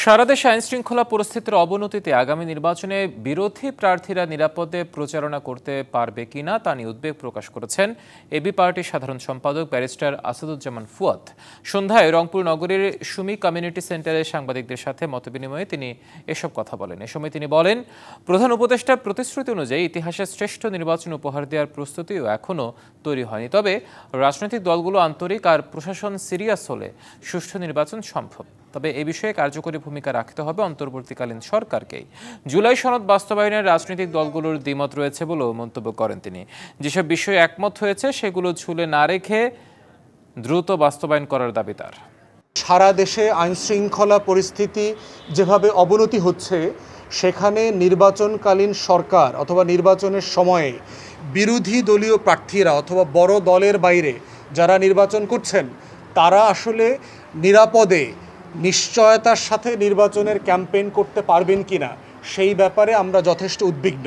সারা দেশে আইনশৃঙ্খলা পরিস্থিতির অবনতিতে আগামী নির্বাচনে বিরোধী প্রার্থীরা নিরাপদে প্রচারণা করতে পারবে কিনা তা নিয়ে উদ্বেগ প্রকাশ করেছেন এবি পার্টির সাধারণ সম্পাদক ব্যারিস্টার আসাদুজ্জামান ফুয়াদ। সন্ধ্যায় রংপুর নগরীর সুমি কমিউনিটি সেন্টারে সাংবাদিকদের সাথে মতবিনিময়ে তিনি এসব কথা বলেন। এ সময় তিনি বলেন, প্রধান উপদেষ্টার প্রতিশ্রুতি অনুযায়ী ইতিহাসের শ্রেষ্ঠ নির্বাচন উপহার দেওয়ার প্রস্তুতিও এখনও তৈরি হয়নি। তবে রাজনৈতিক দলগুলো আন্তরিক আর প্রশাসন সিরিয়াস হলে সুষ্ঠু নির্বাচন সম্ভব। তবে এ বিষয়ে কার্যকরী ভূমিকা রাখতে হবে অন্তর্বর্তীকালীন সরকারকেই। জুলাই সনদ বাস্তবায়নের রাজনৈতিক দলগুলোর দ্বিমত রয়েছে বলেও মন্তব্য করেন তিনি। যেসব বিষয়ে একমত হয়েছে সেগুলো ঝুলে না রেখে দ্রুত বাস্তবায়ন করার দাবি তার। সারা দেশে আইনশৃঙ্খলা পরিস্থিতি যেভাবে অবনতি হচ্ছে, সেখানে নির্বাচনকালীন সরকার অথবা নির্বাচনের সময়ে বিরোধী দলীয় প্রার্থীরা অথবা বড় দলের বাইরে যারা নির্বাচন করছেন, তারা আসলে নিরাপদে নিশ্চয়তার সাথে নির্বাচনের ক্যাম্পেইন করতে পারবেন কিনা সেই ব্যাপারে আমরা যথেষ্ট উদ্বিগ্ন।